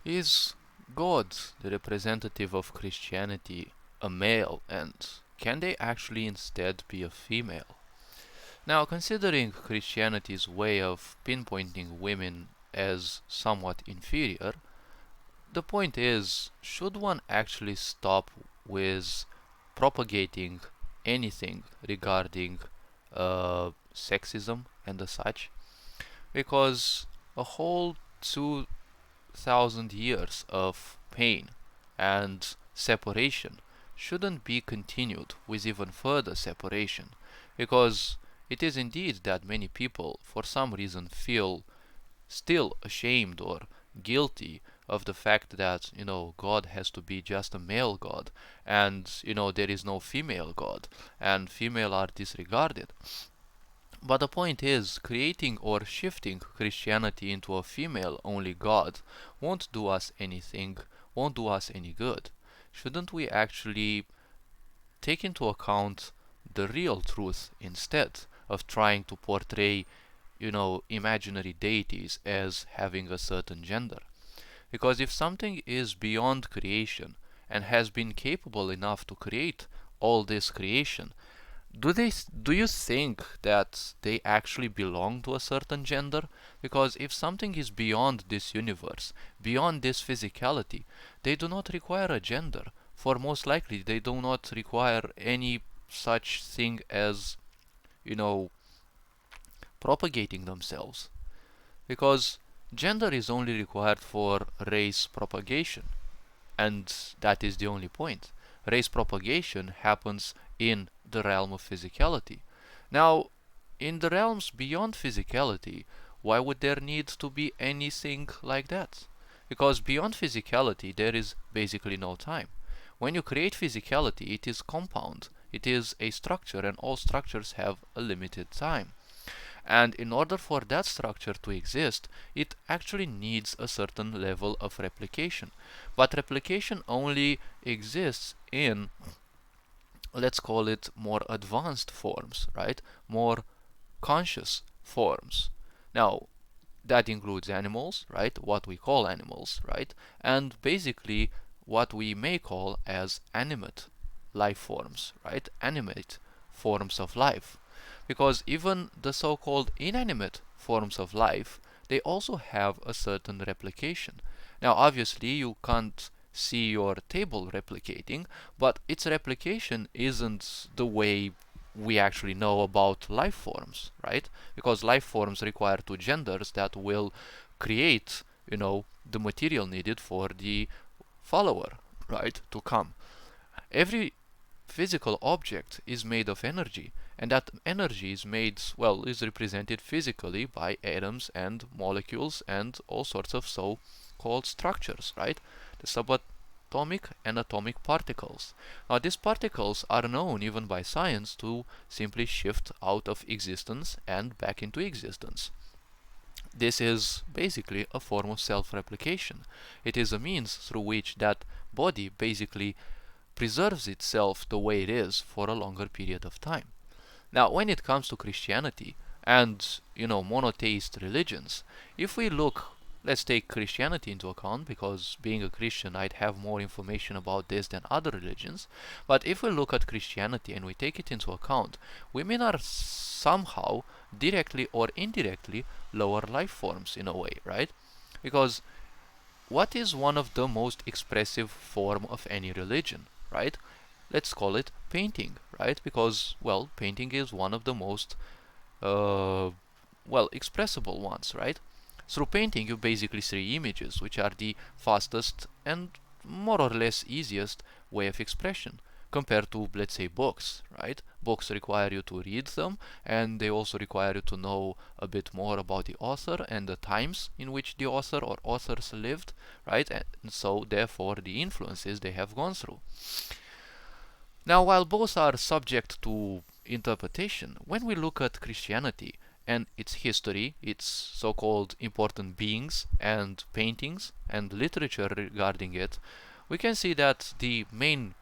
Is God, the representative of Christianity, a male, and can they actually instead be a female? Now, considering Christianity's way of pinpointing women as somewhat inferior, the point is, should one actually stop with propagating anything regarding sexism and the such? Because a whole 2,000 years of pain and separation shouldn't be continued with even further separation, because it is indeed that many people, for some reason, feel still ashamed or guilty of the fact that God has to be just a male God, and there is no female God, and female are disregarded. But the point is, creating or shifting Christianity into a female only God won't do us anything, won't do us any good. Shouldn't we actually take into account the real truth instead of trying to portray imaginary deities as having a certain gender? Because if something is beyond creation and has been capable enough to create all this creation, do you think that they actually belong to a certain gender? Because if something is beyond this universe, beyond this physicality, they do not require a gender. For most likely, they do not require any such thing as, you know, propagating themselves. Because gender is only required for race propagation, and that is the only point. Race propagation happens in the realm of physicality. Now, in the realms beyond physicality, why would there need to be anything like that? Because beyond physicality, there is basically no time. When you create physicality, it is compound, it is a structure, and all structures have a limited time. And in order for that structure to exist, it actually needs a certain level of replication. But replication only exists in, let's call it, more advanced forms, right? More conscious forms. Now, that includes animals, right? What we call animals, right? And basically what we may call as animate life forms, right? Animate forms of life. Because even the so-called inanimate forms of life, they also have a certain replication. Now, obviously, you can't see your table replicating, but its replication isn't the way we actually know about life forms, right? Because life forms require two genders that will create, the material needed for the follower, right, to come. Every physical object is made of energy, and that energy is made, well, is represented physically by atoms and molecules and all sorts of so-called structures, right? The subatomic and atomic particles. Now, these particles are known even by science to simply shift out of existence and back into existence. This is basically a form of self-replication. It is a means through which that body basically preserves itself the way it is for a longer period of time. Now, when it comes to Christianity and, monotheist religions, if we look, let's take Christianity into account, because being a Christian, I'd have more information about this than other religions. But if we look at Christianity and we take it into account, women are somehow, directly or indirectly, lower life forms in a way, right? Because what is one of the most expressive form of any religion, right? Let's call it painting, right? Because, well, painting is one of the most, uh, expressible ones, right? Through painting, you basically see images, which are the fastest and more or less easiest way of expression compared to, let's say, books, right? Books require you to read them, and they also require you to know a bit more about the author and the times in which the author or authors lived, right? And so, therefore, the influences they have gone through. Now, while both are subject to interpretation, when we look at Christianity and its history, its so-called important beings and paintings and literature regarding it, we can see that the main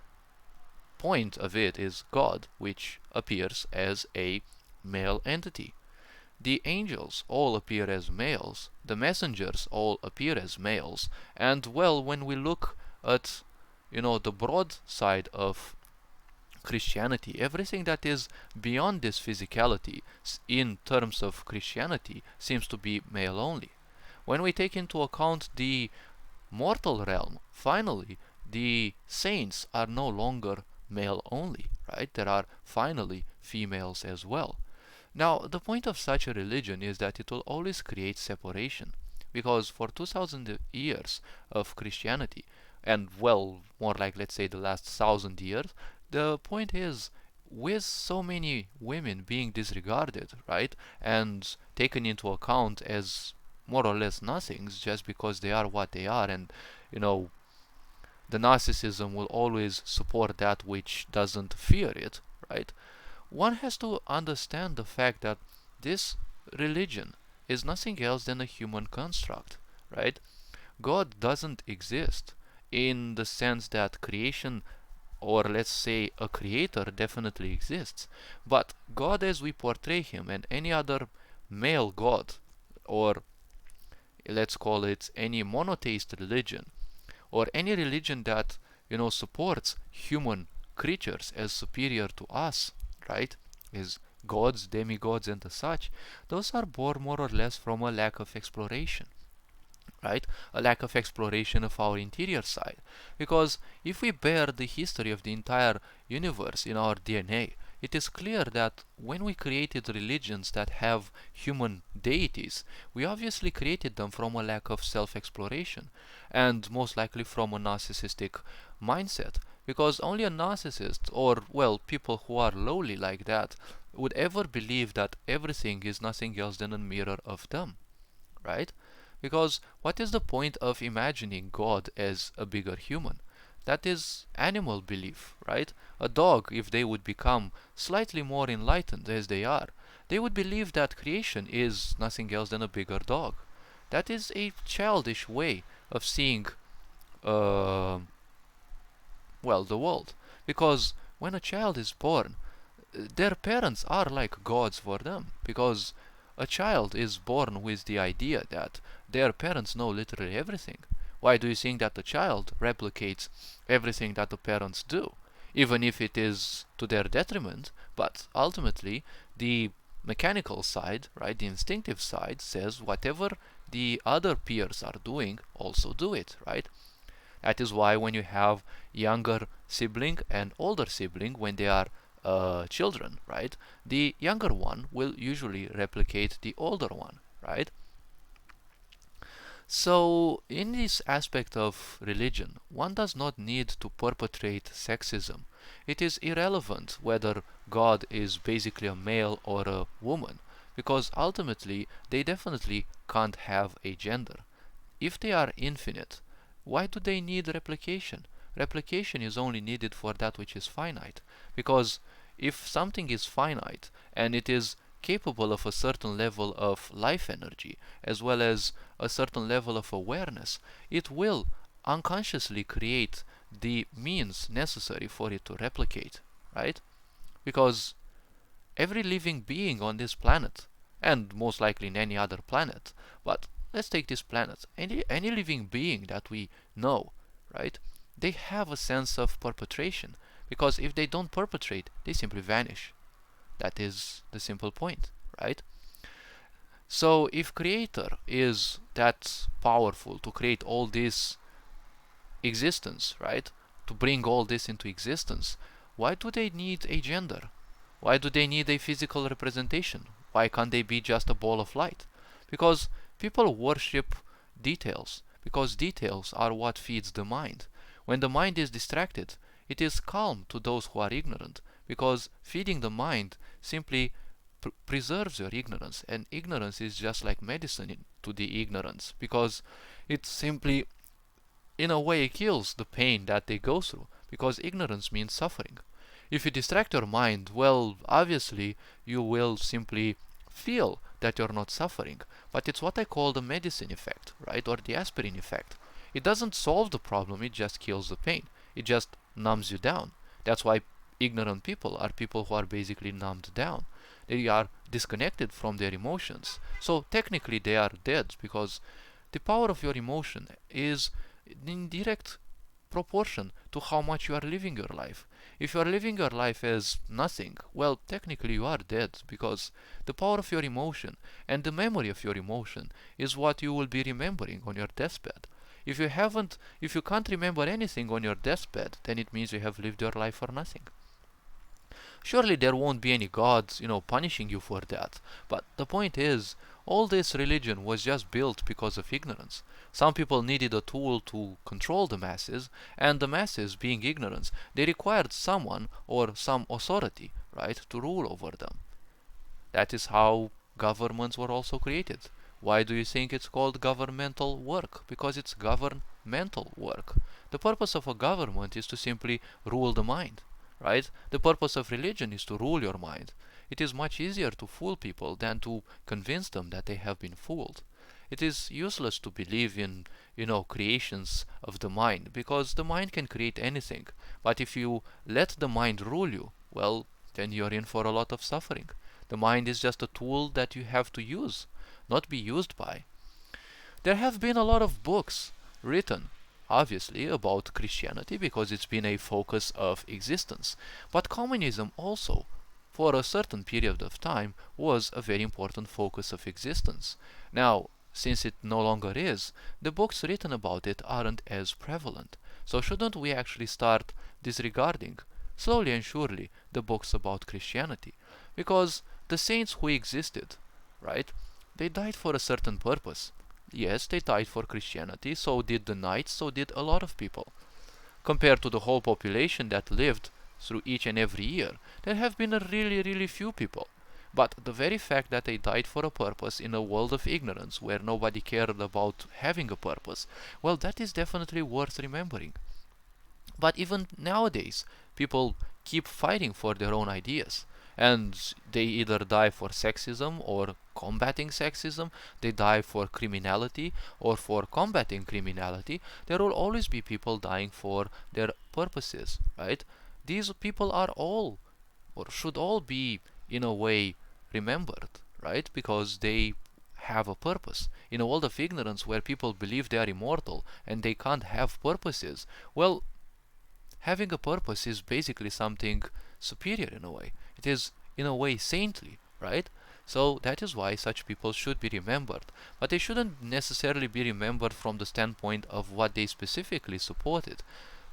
point of it is God, which appears as a male entity. the angels all appear as males, the messengers all appear as males, and well, when we look at the broad side of Christianity, everything that is beyond this physicality in terms of Christianity seems to be male only. When we take into account the mortal realm, finally, the saints are no longer male only, right? There are finally females as well. Now, the point of such a religion is that it will always create separation, because for 2000 years of Christianity, and well, more like let's say the last 1000 years, the point is, with so many women being disregarded, right, and taken into account as more or less nothings just because they are what they are, and you know the narcissism will always support that which doesn't fear it, right? One has to understand the fact that this religion is nothing else than a human construct, right? God doesn't exist in the sense that creation, or let's say a creator, definitely exists, but God as we portray him and any other male god, or let's call it any monotheist religion, or any religion that supports human creatures as superior to us, right, as gods, demigods, and the such, those are born more or less from a lack of exploration, right? A lack of exploration of our interior side. Because if we bear the history of the entire universe in our DNA, it is clear that when we created religions that have human deities, we obviously created them from a lack of self-exploration, and most likely from a narcissistic mindset. Because only a narcissist, or well, people who are lowly like that, would ever believe that everything is nothing else than a mirror of them, right? Because what is the point of imagining God as a bigger human? That is animal belief, right? A dog, if they would become slightly more enlightened as they are, they would believe that creation is nothing else than a bigger dog. That is a childish way of seeing, the world. Because when a child is born, their parents are like gods for them. Because a child is born with the idea that their parents know literally everything. Why do you think that the child replicates everything that the parents do? Even if it is to their detriment, but ultimately the mechanical side, right, the instinctive side says whatever the other peers are doing, also do it, right? That is why when you have younger sibling and older sibling, when they are children, right, the younger one will usually replicate the older one, right? So, in this aspect of religion, one does not need to perpetrate sexism. It is irrelevant whether God is basically a male or a woman, because ultimately they definitely can't have a gender. If they are infinite, why do they need replication? Replication is only needed for that which is finite, because if something is finite and it is capable of a certain level of life energy as well as a certain level of awareness, it will unconsciously create the means necessary for it to replicate, right? Because every living being on this planet, and most likely in any other planet, but let's take this planet, any living being that we know, right, they have a sense of perpetration, because if they don't perpetrate, they simply vanish. That is the simple point, right? So if creator is that powerful to create all this existence, right, to bring all this into existence, why do they need a gender? Why do they need a physical representation? Why can't they be just a ball of light? Because people worship details, because details are what feeds the mind. When the mind is distracted, it is calm to those who are ignorant, because feeding the mind simply preserves your ignorance, and ignorance is just like medicine to the ignorance, because it simply, in a way, kills the pain that they go through, because ignorance means suffering. If you distract your mind, well, obviously you will simply feel that you're not suffering, but it's what I call the medicine effect, right, or the aspirin effect. It doesn't solve the problem, it just kills the pain. It just numbs you down. That's why ignorant people are people who are basically numbed down. They are disconnected from their emotions. So technically they are dead, because the power of your emotion is in direct proportion to how much you are living your life. If you are living your life as nothing, well, technically you are dead, because the power of your emotion and the memory of your emotion is what you will be remembering on your deathbed. If you can't remember anything on your deathbed, then it means you have lived your life for nothing. Surely there won't be any gods, punishing you for that. But the point is, all this religion was just built because of ignorance. Some people needed a tool to control the masses, and the masses, being ignorant, they required someone or some authority, right, to rule over them. That is how governments were also created. Why do you think it's called governmental work? Because it's governmental work. The purpose of a government is to simply rule the mind, right? The purpose of religion is to rule your mind. It is much easier to fool people than to convince them that they have been fooled. It is useless to believe in, creations of the mind, because the mind can create anything. But if you let the mind rule you, well, then you're in for a lot of suffering. The mind is just a tool that you have to use, not be used by. There have been a lot of books written, obviously, about Christianity, because it's been a focus of existence. But communism also, for a certain period of time, was a very important focus of existence. Now, since it no longer is, the books written about it aren't as prevalent. So shouldn't we actually start disregarding, slowly and surely, the books about Christianity? Because the saints who existed, right, they died for a certain purpose. Yes, they died for Christianity, so did the knights, so did a lot of people. Compared to the whole population that lived through each and every year, there have been a really, really few people. But the very fact that they died for a purpose in a world of ignorance, where nobody cared about having a purpose, well, that is definitely worth remembering. But even nowadays, people keep fighting for their own ideas. And they either die for sexism or combating sexism, they die for criminality or for combating criminality. There will always be people dying for their purposes, right? These people are all, or should all be, in a way, remembered, right? Because they have a purpose. In a world of ignorance where people believe they are immortal and they can't have purposes, well, having a purpose is basically something superior in a way. It is, in a way, saintly, right? So that is why such people should be remembered. But they shouldn't necessarily be remembered from the standpoint of what they specifically supported.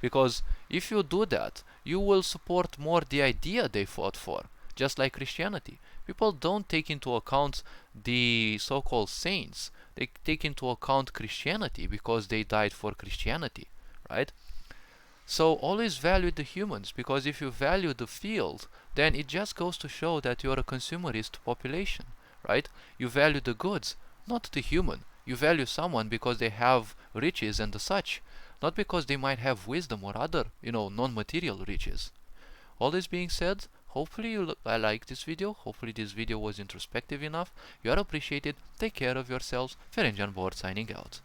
Because if you do that, you will support more the idea they fought for, just like Christianity. People don't take into account the so-called saints. They take into account Christianity because they died for Christianity, right? So always value the humans, because if you value the field, then it just goes to show that you're a consumerist population, right? You value the goods, not the human. You value someone because they have riches and the such, not because they might have wisdom or other, non-material riches. All this being said, hopefully you like this video. Hopefully this video was introspective enough. You are appreciated. Take care of yourselves. Ferenc Jan Board signing out.